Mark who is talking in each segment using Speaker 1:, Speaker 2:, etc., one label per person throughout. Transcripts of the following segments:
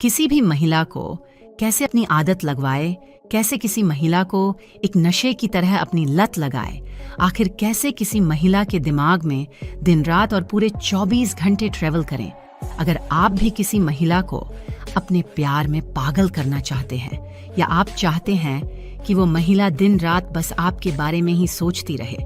Speaker 1: किसी भी महिला को कैसे अपनी आदत लगवाए, कैसे किसी महिला को एक नशे की तरह अपनी लत लगाए, आखिर कैसे किसी महिला के दिमाग में दिन रात और पूरे 24 घंटे ट्रेवल करें। अगर आप भी किसी महिला को अपने प्यार में पागल करना चाहते हैं या आप चाहते हैं कि वो महिला दिन रात बस आपके बारे में ही सोचती रहे,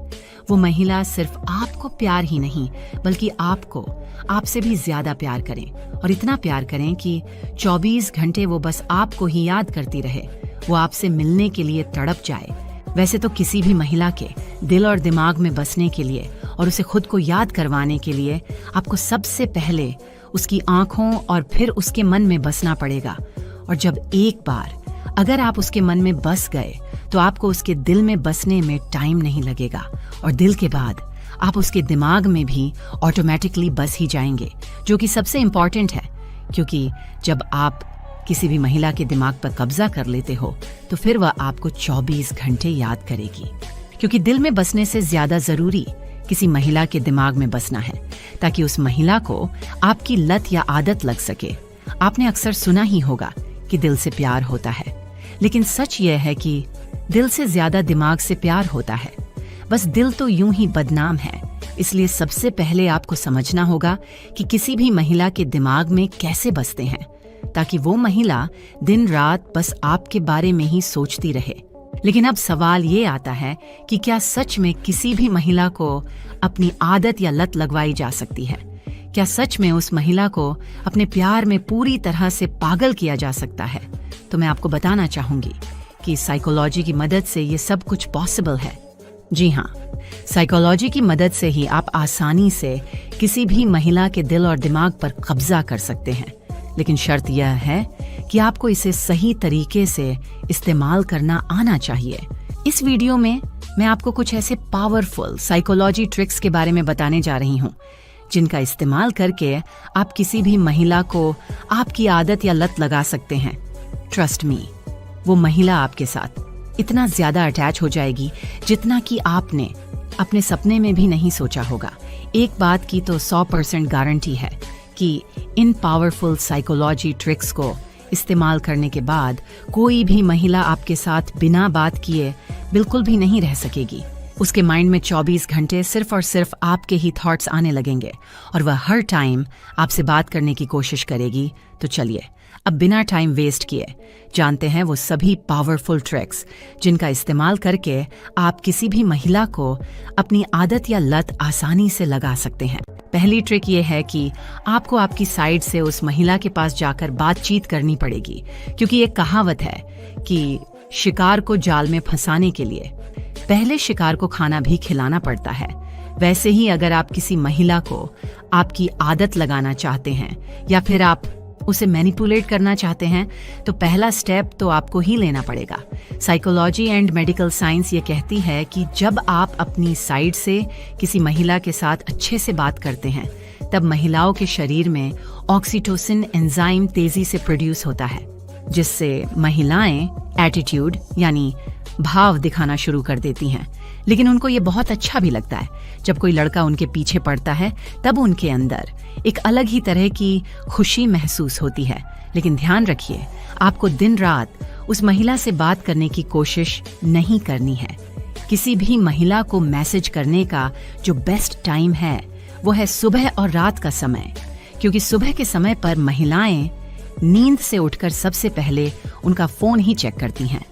Speaker 1: वो महिला सिर्फ आपको प्यार ही नहीं बल्कि आपको आपसे भी ज्यादा प्यार करें और इतना प्यार करें कि 24 घंटे वो बस आपको ही याद करती रहे, वो आपसे मिलने के लिए तड़प जाए। वैसे तो किसी भी महिला के दिल और दिमाग में बसने के लिए और उसे खुद को याद करवाने के लिए आपको सबसे पहले उसकी आंखों और फिर उसके मन में बसना पड़ेगा। और जब एक बार अगर आप उसके मन में बस गए तो आपको उसके दिल में बसने में टाइम नहीं लगेगा और दिल के बाद आप उसके दिमाग में भी ऑटोमेटिकली बस ही जाएंगे, जो कि सबसे इम्पॉर्टेंट है, क्योंकि जब आप किसी भी महिला के दिमाग पर कब्जा कर लेते हो तो फिर वह आपको 24 घंटे याद करेगी। क्योंकि दिल में बसने से ज्यादा जरूरी किसी महिला के दिमाग में बसना है, ताकि उस महिला को आपकी लत या आदत लग सके। आपने अक्सर सुना ही होगा कि दिल से प्यार होता है, लेकिन सच यह है कि दिल से ज्यादा दिमाग से प्यार होता है। बस दिल तो यूं ही बदनाम है, इसलिए सबसे पहले आपको समझना होगा कि किसी भी महिला के दिमाग में कैसे बसते हैं, ताकि वो महिला दिन रात बस आपके बारे में ही सोचती रहे। लेकिन अब सवाल ये आता है कि क्या सच में किसी भी महिला को अपनी आदत या लत लगवाई जा सकती है? क्या सच में उस महिला को अपने प्यार में पूरी तरह से पागल किया जा सकता है? तो मैं आपको बताना चाहूंगी कि साइकोलॉजी की मदद से ये सब कुछ पॉसिबल है। जी हाँ, साइकोलॉजी की मदद से ही आप आसानी से किसी भी महिला के दिल और दिमाग पर कब्जा कर सकते हैं। लेकिन शर्त यह है कि आपको इसे सही तरीके से इस्तेमाल करना आना चाहिए। इस वीडियो में मैं आपको कुछ ऐसे पावरफुल साइकोलॉजी ट्रिक्स के बारे में बताने जा रही हूँ, जिनका इस्तेमाल करके आप किसी भी महिला को आपकी आदत या लत लगा सकते हैं। ट्रस्ट मी, वो महिला आपके साथ इतना ज्यादा अटैच हो जाएगी जितना कि आपने अपने सपने में भी नहीं सोचा होगा। एक बात की तो 100% गारंटी है कि इन पावरफुल साइकोलॉजी ट्रिक्स को इस्तेमाल करने के बाद कोई भी महिला आपके साथ बिना बात किए बिल्कुल भी नहीं रह सकेगी। उसके माइंड में 24 घंटे सिर्फ और सिर्फ आपके ही थॉट्स आने लगेंगे और वह हर टाइम आपसे बात करने की कोशिश करेगी। तो चलिए अब बिना टाइम वेस्ट किए जानते हैं वो सभी पावरफुल ट्रिक्स जिनका इस्तेमाल करके आप किसी भी महिला को अपनी आदत या लत आसानी से लगा सकते हैं। पहली ट्रिक ये है कि आपको आपकी साइड से उस महिला के पास जाकर बातचीत करनी पड़ेगी, क्योंकि एक कहावत है कि शिकार को जाल में फंसाने के लिए पहले शिकार को खाना भी खिलाना पड़ता है। वैसे ही अगर आप किसी महिला को आपकी आदत लगाना चाहते हैं या फिर आप उसे मैनिपुलेट करना चाहते हैं तो पहला स्टेप तो आपको ही लेना पड़ेगा। साइकोलॉजी एंड मेडिकल साइंस ये कहती है कि जब आप अपनी साइड से किसी महिला के साथ अच्छे से बात करते हैं तब महिलाओं के शरीर में ऑक्सीटोसिन एंजाइम तेजी से प्रोड्यूस होता है, जिससे महिलाएं एटीट्यूड यानी भाव दिखाना शुरू कर देती हैं। लेकिन उनको ये बहुत अच्छा भी लगता है। जब कोई लड़का उनके पीछे पड़ता है तब उनके अंदर एक अलग ही तरह की खुशी महसूस होती है। लेकिन ध्यान रखिए, आपको दिन रात उस महिला से बात करने की कोशिश नहीं करनी है। किसी भी महिला को मैसेज करने का जो बेस्ट टाइम है वो है सुबह और रात का समय, क्योंकि सुबह के समय पर महिलाएं नींद से उठकर सबसे पहले उनका फोन ही चेक करती हैं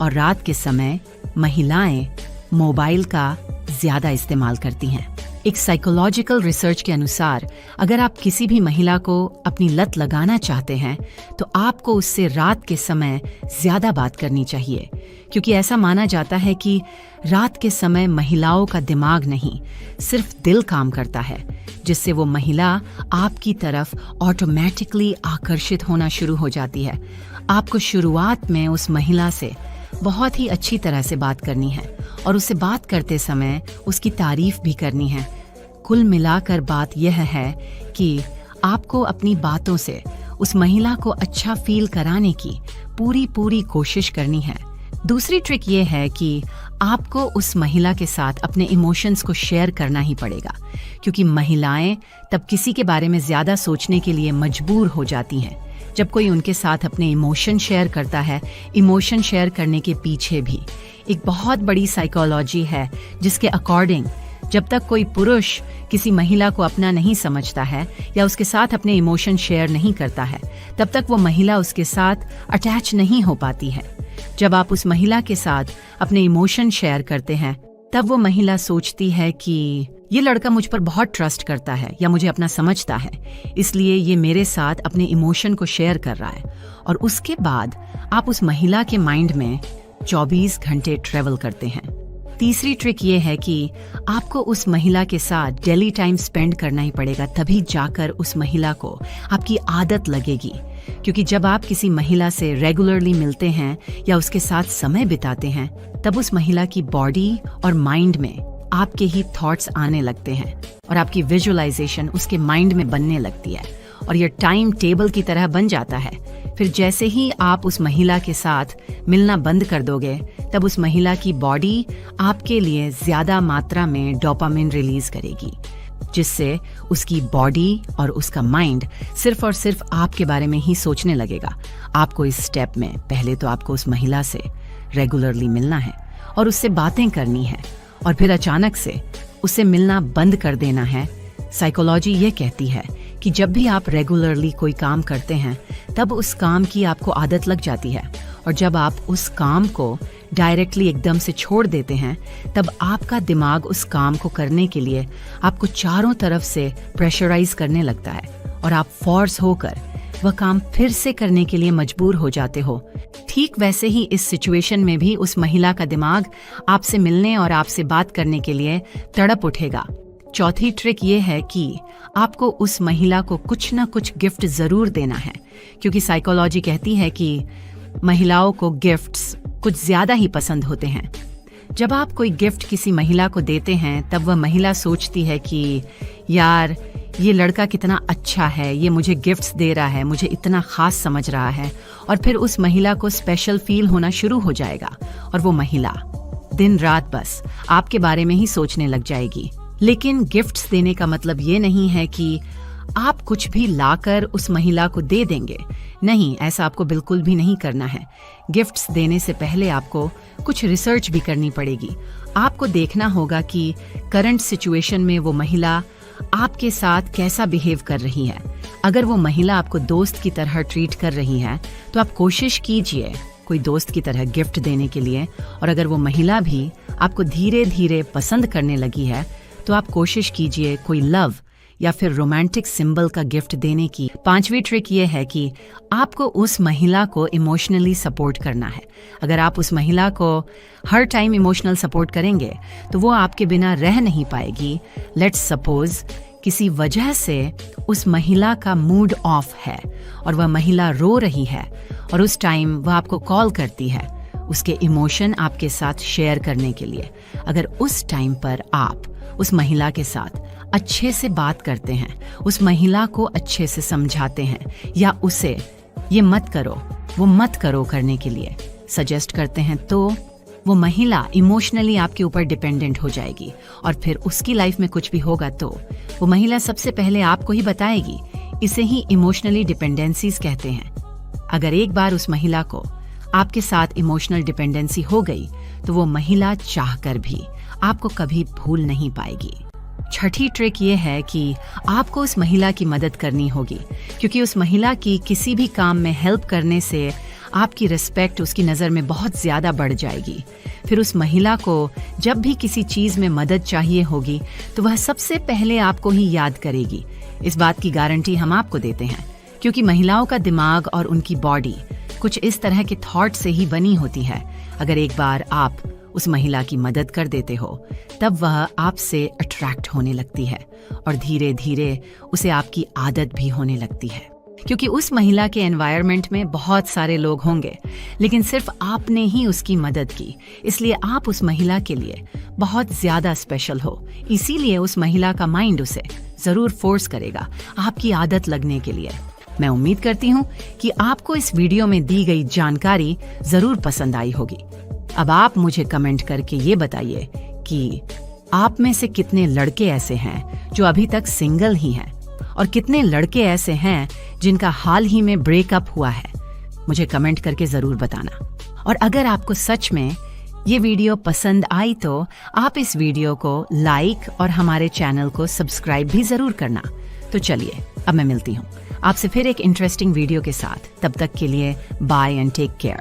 Speaker 1: और रात के समय महिलाएं मोबाइल का ज्यादा इस्तेमाल करती हैं। एक साइकोलॉजिकल रिसर्च के अनुसार अगर आप किसी भी महिला को अपनी लत लगाना चाहते हैं तो आपको उससे रात के समय ज्यादा बात करनी चाहिए, क्योंकि ऐसा माना जाता है कि रात के समय महिलाओं का दिमाग नहीं सिर्फ दिल काम करता है, जिससे वो महिला आपकी तरफ ऑटोमेटिकली आकर्षित होना शुरू हो जाती है। आपको शुरुआत में उस महिला से बहुत ही अच्छी तरह से बात करनी है और उससे बात करते समय उसकी तारीफ भी करनी है। कुल मिलाकर बात यह है कि आपको अपनी बातों से उस महिला को अच्छा फील कराने की पूरी कोशिश करनी है। दूसरी ट्रिक ये है कि आपको उस महिला के साथ अपने इमोशंस को शेयर करना ही पड़ेगा, क्योंकि महिलाएं तब किसी के बारे में ज्यादा सोचने के लिए मजबूर हो जाती हैं जब कोई उनके साथ अपने इमोशन शेयर करता है, इमोशन शेयर करने के पीछे भी एक बहुत बड़ी साइकोलॉजी है, जिसके अकॉर्डिंग जब तक कोई पुरुष किसी महिला को अपना नहीं समझता है या उसके साथ अपने इमोशन शेयर नहीं करता है, तब तक वो महिला उसके साथ अटैच नहीं हो पाती है। जब आप उस महिला के साथ अपने इमोशन शेयर करते हैं, तब वो महिला सोचती है कि ये लड़का मुझ पर बहुत ट्रस्ट करता है या मुझे अपना समझता है, इसलिए ये मेरे साथ अपने इमोशन को शेयर कर रहा है। और उसके बाद आप उस महिला के माइंड में 24 घंटे ट्रेवल करते हैं। तीसरी ट्रिक ये है कि आपको उस महिला के साथ डेली टाइम स्पेंड करना ही पड़ेगा, तभी जाकर उस महिला को आपकी आदत लगेगी। क्योंकि जब आप किसी महिला से रेगुलरली मिलते हैं या उसके साथ समय बिताते हैं, तब उस महिला की बॉडी और माइंड में आपके ही थॉट्स आने लगते हैं और आपकी विजुअलाइजेशन उसके माइंड में बनने लगती है और ये टाइम टेबल की तरह बन जाता है। फिर जैसे ही आप उस महिला के साथ मिलना बंद कर दोगे, तब उस महिला की बॉडी आपके लिए ज्यादा मात्रा में डोपामिन रिलीज करेगी, जिससे उसकी बॉडी और उसका माइंड सिर्फ और सिर्फ आपके बारे में ही सोचने लगेगा। आपको इस स्टेप में पहले तो आपको उस महिला से रेगुलरली मिलना है और उससे बातें करनी है, और फिर अचानक से उससे मिलना बंद कर देना है। साइकोलॉजी ये कहती है कि जब भी आप रेगुलरली कोई काम करते हैं, तब उस काम की आपको आदत लग जाती है, और जब आप उस काम को डायरेक्टली एकदम से छोड़ देते हैं, तब आपका दिमाग उस काम को करने के लिए आपको चारों तरफ से प्रेशराइज करने लगता है और आप फोर्स होकर वह काम फिर से करने के लिए मजबूर हो जाते हो। ठीक वैसे ही इस सिचुएशन में भी उस महिला का दिमाग आपसे मिलने और आपसे बात करने के लिए तड़प उठेगा। चौथी ट्रिक ये है कि आपको उस महिला को कुछ ना कुछ गिफ्ट जरूर देना है, क्योंकि साइकोलॉजी कहती है कि महिलाओं को गिफ्ट्स कुछ ज्यादा ही पसंद होते हैं। जब आप कोई गिफ्ट किसी महिला को देते हैं, तब वह महिला सोचती है कि यार ये लड़का कितना अच्छा है, ये मुझे गिफ्ट्स दे रहा है, मुझे इतना खास समझ रहा है, और फिर उस महिला को स्पेशल फील होना शुरू हो जाएगा और वो महिला दिन रात बस आपके बारे में ही सोचने लग जाएगी। लेकिन गिफ्ट्स देने का मतलब ये नहीं है कि आप कुछ भी लाकर उस महिला को दे देंगे। नहीं, ऐसा आपको बिल्कुल भी नहीं करना है। गिफ्ट्स देने से पहले आपको कुछ रिसर्च भी करनी पड़ेगी। आपको देखना होगा कि करंट सिचुएशन में वो महिला आपके साथ कैसा बिहेव कर रही है। अगर वो महिला आपको दोस्त की तरह ट्रीट कर रही है, तो आप कोशिश कीजिए कोई दोस्त की तरह गिफ्ट देने के लिए, और अगर वो महिला भी आपको धीरे धीरे पसंद करने लगी है, तो आप कोशिश कीजिए कोई लव या फिर रोमांटिक सिंबल का गिफ्ट देने की। पांचवी ट्रिक ये है कि आपको उस महिला को इमोशनली सपोर्ट करना है। अगर आप उस महिला को हर टाइम इमोशनल सपोर्ट करेंगे, तो वो आपके बिना रह नहीं पाएगी। लेट्स सपोज किसी वजह से उस महिला का मूड ऑफ है और वह महिला रो रही है, और उस टाइम वह आपको कॉल करती है उसके इमोशन आपके साथ शेयर करने के लिए। अगर उस टाइम पर आप उस महिला के साथ अच्छे से बात करते हैं, उस महिला को अच्छे से समझाते हैं, या उसे ये मत करो वो मत करो करने के लिए सजेस्ट करते हैं, तो वो महिला इमोशनली आपके ऊपर डिपेंडेंट हो जाएगी, और फिर उसकी लाइफ में कुछ भी होगा तो वो महिला सबसे पहले आपको ही बताएगी। इसे ही इमोशनली डिपेंडेंसीज कहते हैं। अगर एक बार उस महिला को आपके साथ इमोशनल डिपेंडेंसी हो गई, तो वो महिला चाहकर भी आपको कभी भूल नहीं पाएगी। छठी ट्रिक ये है कि आपको उस महिला की मदद करनी होगी, क्योंकि उस महिला की किसी भी काम में हेल्प करने से आपकी रिस्पेक्ट उसकी नज़र में बहुत ज़्यादा बढ़ जाएगी। फिर उस महिला को जब भी किसी चीज़ में मदद चाहिए होगी, तो वह सबसे पहले आपको ही याद करेगी। इस बात की गारंटी हम आपको देते हैं, क्योंकि महिलाओं का दिमाग और उनकी बॉडी कुछ इस तरह के थॉट से ही बनी होती है। अगर एक बार आप उस महिला की मदद कर देते हो, तब वह आपसे अट्रैक्ट होने लगती है और धीरे धीरे उसे आपकी आदत भी होने लगती है, क्योंकि उस महिला के एनवायरनमेंट में बहुत सारे लोग होंगे, लेकिन सिर्फ आपने ही उसकी मदद की, इसलिए आप उस महिला के लिए बहुत ज्यादा स्पेशल हो। इसीलिए उस महिला का माइंड उसे जरूर फोर्स करेगा आपकी आदत लगने के लिए। मैं उम्मीद करती हूँ कि आपको इस वीडियो में दी गई जानकारी जरूर पसंद आई होगी। अब आप मुझे कमेंट करके ये बताइए कि आप में से कितने लड़के ऐसे हैं जो अभी तक सिंगल ही हैं, और कितने लड़के ऐसे हैं जिनका हाल ही में ब्रेकअप हुआ है? मुझे कमेंट करके जरूर बताना। और अगर आपको सच में ये वीडियो पसंद आई तो आप इस वीडियो को लाइक और हमारे चैनल को सब्सक्राइब भी जरूर करना। तो चलिए अब मैं मिलती हूँ आपसे फिर एक इंटरेस्टिंग वीडियो के साथ। तब तक के लिए बाय एंड टेक केयर।